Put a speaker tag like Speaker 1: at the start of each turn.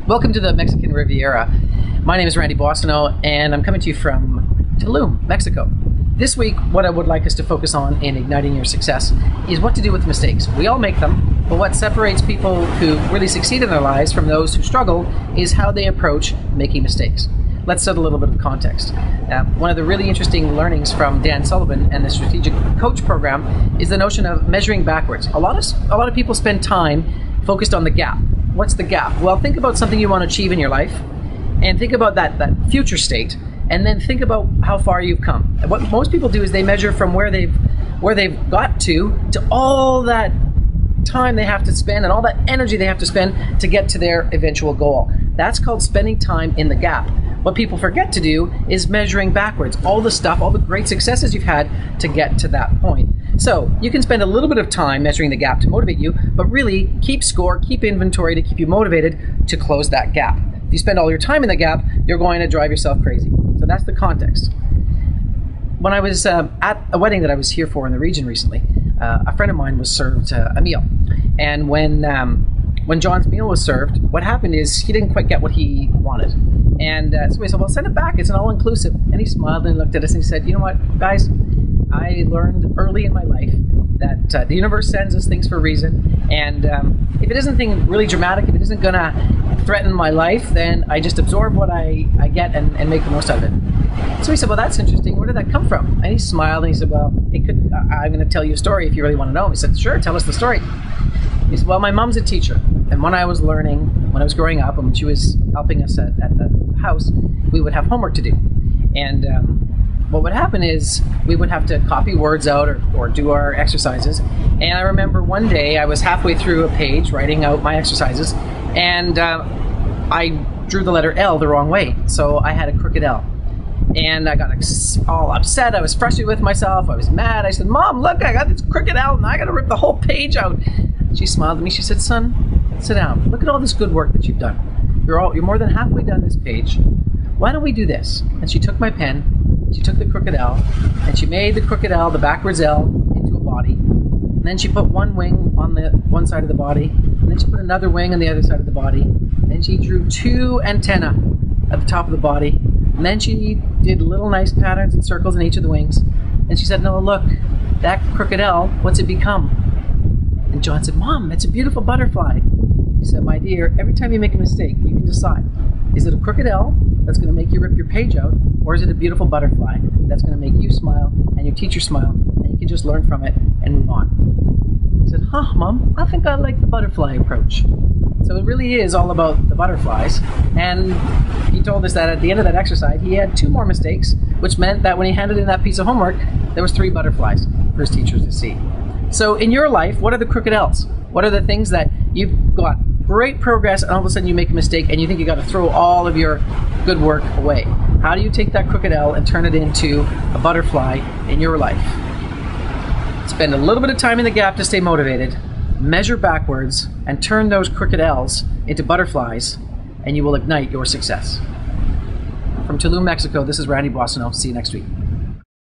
Speaker 1: Welcome to the Mexican Riviera. My name is Randy Boissonnault, and I'm coming to you from Tulum, Mexico. This week, what I would like us to focus on in igniting your success is what to do with mistakes. We all make them, but what separates people who really succeed in their lives from those who struggle is how they approach making mistakes. Let's set a little bit of context. One of the really interesting learnings from Dan Sullivan and the Strategic Coach program is the notion of measuring backwards. A lot of people spend time focused on the gap. What's the gap? Well, think about something you want to achieve in your life, and think about that future state, and then think about how far you've come. And what most people do is they measure from where they've got to all that time they have to spend and all that energy they have to spend to get to their eventual goal. That's called spending time in the gap. What people forget to do is measuring backwards, all the stuff, all the great successes you've had to get to that point. So you can spend a little bit of time measuring the gap to motivate you, but really keep score, keep inventory to keep you motivated to close that gap. If you spend all your time in the gap, you're going to drive yourself crazy. So that's the context. When I was at a wedding that I was here for in the region recently, a friend of mine was served a meal. And when John's meal was served, what happened is he didn't quite get what he wanted. And so we said, well, send it back. It's an all-inclusive. And he smiled and looked at us and he said, you know what, guys, I learned early in my life that the universe sends us things for a reason. And if it isn't anything really dramatic, if it isn't going to threaten my life, then I just absorb what I get and make the most out of it. So he said, well, that's interesting. Where did that come from? And he smiled and he said, well, I'm going to tell you a story if you really want to know. He said, sure, tell us the story. He said, well, my mom's a teacher. And when I was growing up, and when she was helping us at the house, we would have homework to do. And what would happen is we would have to copy words out or do our exercises. And I remember one day I was halfway through a page writing out my exercises, and I drew the letter L the wrong way. So I had a crooked L. And I got all upset. I was frustrated with myself. I was mad. I said, Mom, look, I got this crooked L and I got to rip the whole page out. She smiled at me. She said, son, sit down. Look at all this good work that you've done. You're more than halfway done this page. Why don't we do this? And she took my pen, she took the crooked L, and she made the crooked L, the backwards L, into a body. And then she put one wing on the one side of the body, and then she put another wing on the other side of the body. And then she drew two antennae at the top of the body. And then she did little nice patterns and circles in each of the wings. And she said, no, look, that crooked L, what's it become? And John said, Mom, it's a beautiful butterfly. She said, my dear, every time you make a mistake, you can decide. Is it a crooked L that's going to make you rip your page out, or is it a beautiful butterfly that's going to make you smile and your teacher smile, and you can just learn from it and move on? He said, huh, Mom, I think I like the butterfly approach. So it really is all about the butterflies. And he told us that at the end of that exercise, he had 2 more mistakes, which meant that when he handed in that piece of homework, there was 3 butterflies for his teachers to see. So in your life, what are the crooked L's? What are the things that you've got great progress and all of a sudden you make a mistake and you think you got to throw all of your good work away? How do you take that crooked L and turn it into a butterfly in your life? Spend a little bit of time in the gap to stay motivated, measure backwards, and turn those crooked L's into butterflies, and you will ignite your success. From Tulum, Mexico, this is Randy Boissonnault. See you next week.